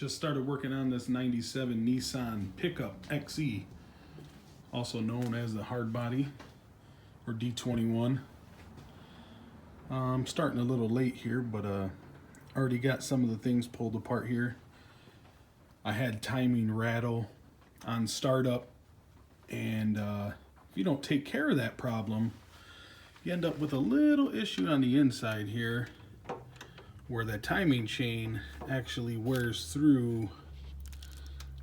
Just started working on this 97 Nissan pickup XE, also known as the hardbody or D21. I'm starting a little late here, but already got some of the things pulled apart here. I had timing rattle on startup, and if you don't take care of that problem, you end up with a little issue on the inside here where the timing chain actually wears through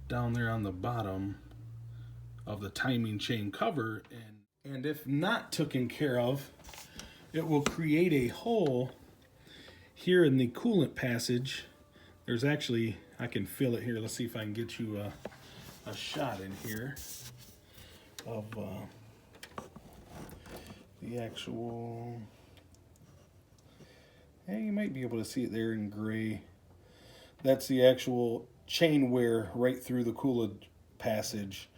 down there on the bottom of the timing chain cover, and if not taken care of, it will create a hole here in the coolant passage. There's actually, I can feel it here. Let's see if I can get you a shot in here of the actual, you might be able to see it there in gray. That's the actual chain wear right through the coolant passage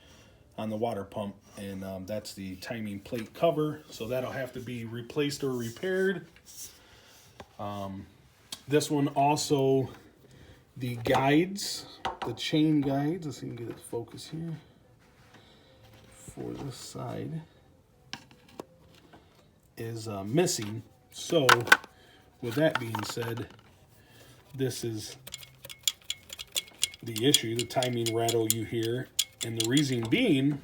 on the water pump, and that's the timing plate cover, so that'll have to be replaced or repaired. This one also, the guides, the chain guides, let's see if we can get it to focus here, for this side is missing. So with that being said, this is the issue, the timing rattle you hear, and the reason being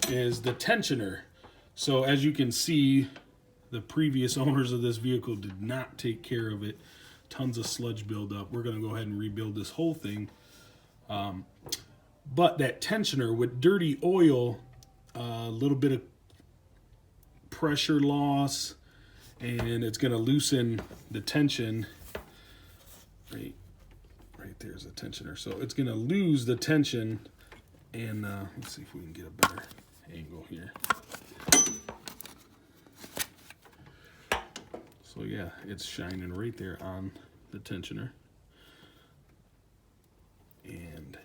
is the tensioner. So as you can see, the previous owners of this vehicle did not take care of it. Tons of sludge buildup. We're going to go ahead and rebuild this whole thing. But that tensioner with dirty oil, a little bit of pressure loss, and it's going to loosen the tension. Right there's a tensioner. So it's going to lose the tension, and let's see if we can get a better angle here. So yeah, it's shining right there on the tensioner. And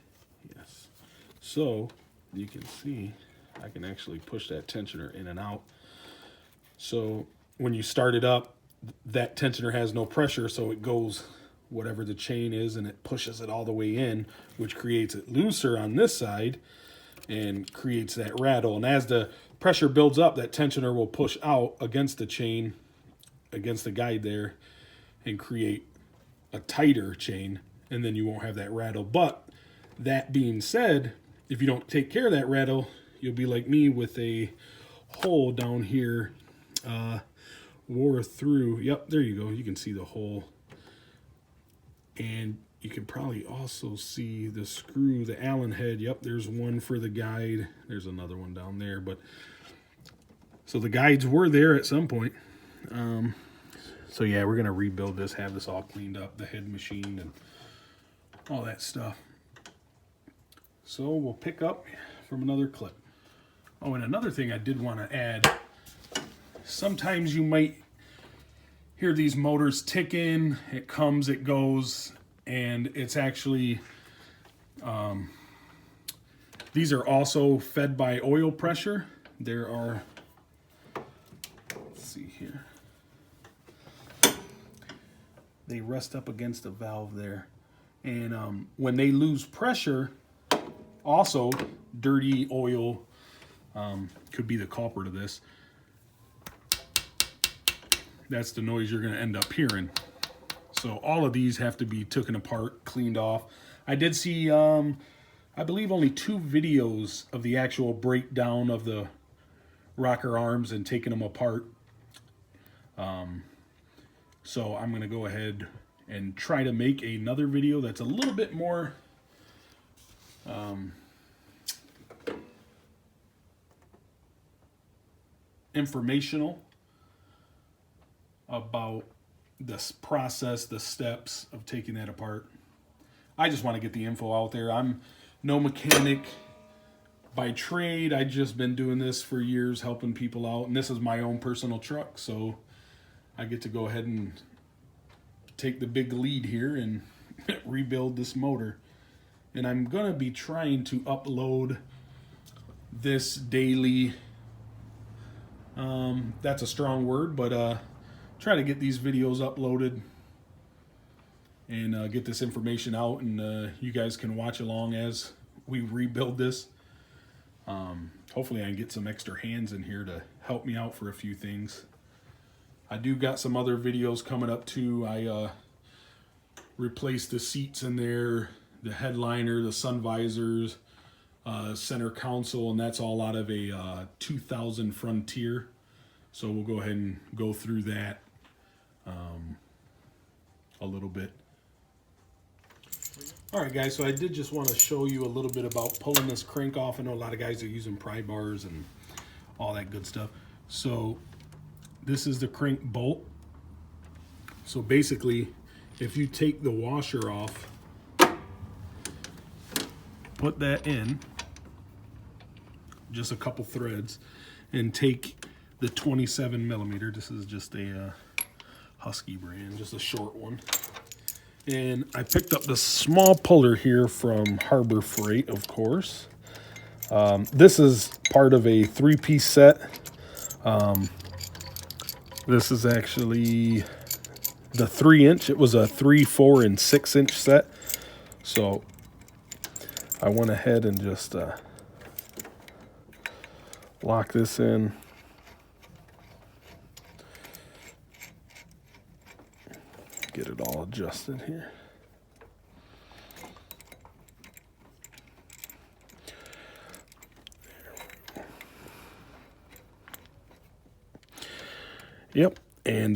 yes, so you can see I can actually push that tensioner in and out. So when you start it up, that tensioner has no pressure, so it goes whatever the chain is and it pushes it all the way in, which creates it looser on this side and creates that rattle. And as the pressure builds up, that tensioner will push out against the chain, against the guide there, and create a tighter chain, and then you won't have that rattle. But that being said, if you don't take care of that rattle, you'll be like me with a hole down here, wore through. Yep, there you go. You can see the hole. And you can probably also see the screw, the Allen head. Yep, there's one for the guide. There's another one down there. But so the guides were there at some point. So yeah, we're gonna rebuild this, have this all cleaned up, the head machined and all that stuff. So we'll pick up from another clip. Oh, and another thing I did want to add, sometimes you might hear these motors ticking, it comes, it goes, and it's actually, these are also fed by oil pressure. There are, let's see here, they rest up against the valve there. And when they lose pressure, also dirty oil could be the culprit of this. That's the noise you're going to end up hearing. So all of these have to be taken apart, cleaned off. I did see, I believe, only 2 videos of the actual breakdown of the rocker arms and taking them apart. So I'm going to go ahead and try to make another video that's a little bit more informational about this process, the steps of taking that apart. I just want to get the info out there. I'm no mechanic by trade. I've just been doing this for years, helping people out, and this is my own personal truck, so I get to go ahead and take the big lead here and rebuild this motor. And I'm gonna be trying to upload this daily. That's a strong word, but try to get these videos uploaded and get this information out, and you guys can watch along as we rebuild this. Hopefully I can get some extra hands in here to help me out for a few things. I do got some other videos coming up too. I replaced the seats in there, the headliner, the sun visors, center console, and that's all out of a 2000 Frontier. So we'll go ahead and go through that a little bit. Alright guys, so I did just want to show you a little bit about pulling this crank off. I know a lot of guys are using pry bars and all that good stuff. So this is the crank bolt. So basically, if you take the washer off, put that in, just a couple threads, and take the 27 millimeter, this is just a Husky brand, just a short one. And I picked up this small puller here from Harbor Freight, of course. This is part of a 3-piece set. This is actually the 3-inch. It was a 3, 4, and 6-inch set. So I went ahead and just lock this in. Get it all adjusted here. Yep, and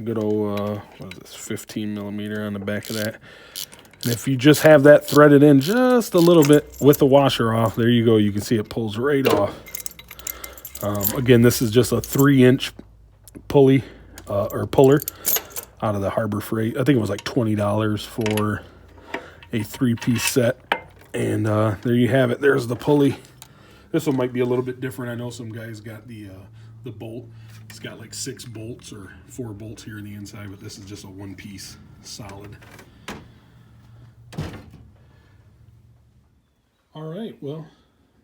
good old what is this, 15 millimeter on the back of that. And if you just have that threaded in just a little bit with the washer off, there you go. You can see it pulls right off. Again, this is just a 3-inch pulley or puller out of the Harbor Freight. I think it was like $20 for a 3-piece set. And there you have it. There's the pulley. This one might be a little bit different. I know some guys got the bolt. It's got like 6 bolts or 4 bolts here on the inside, but this is just a 1-piece solid. All right, well,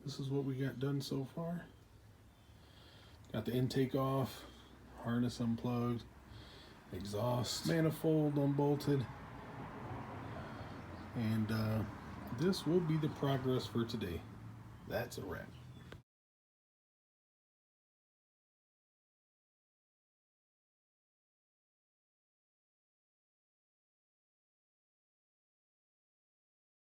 this is what we got done so far. Got the intake off, harness unplugged, exhaust manifold unbolted, and this will be the progress for today. That's a wrap.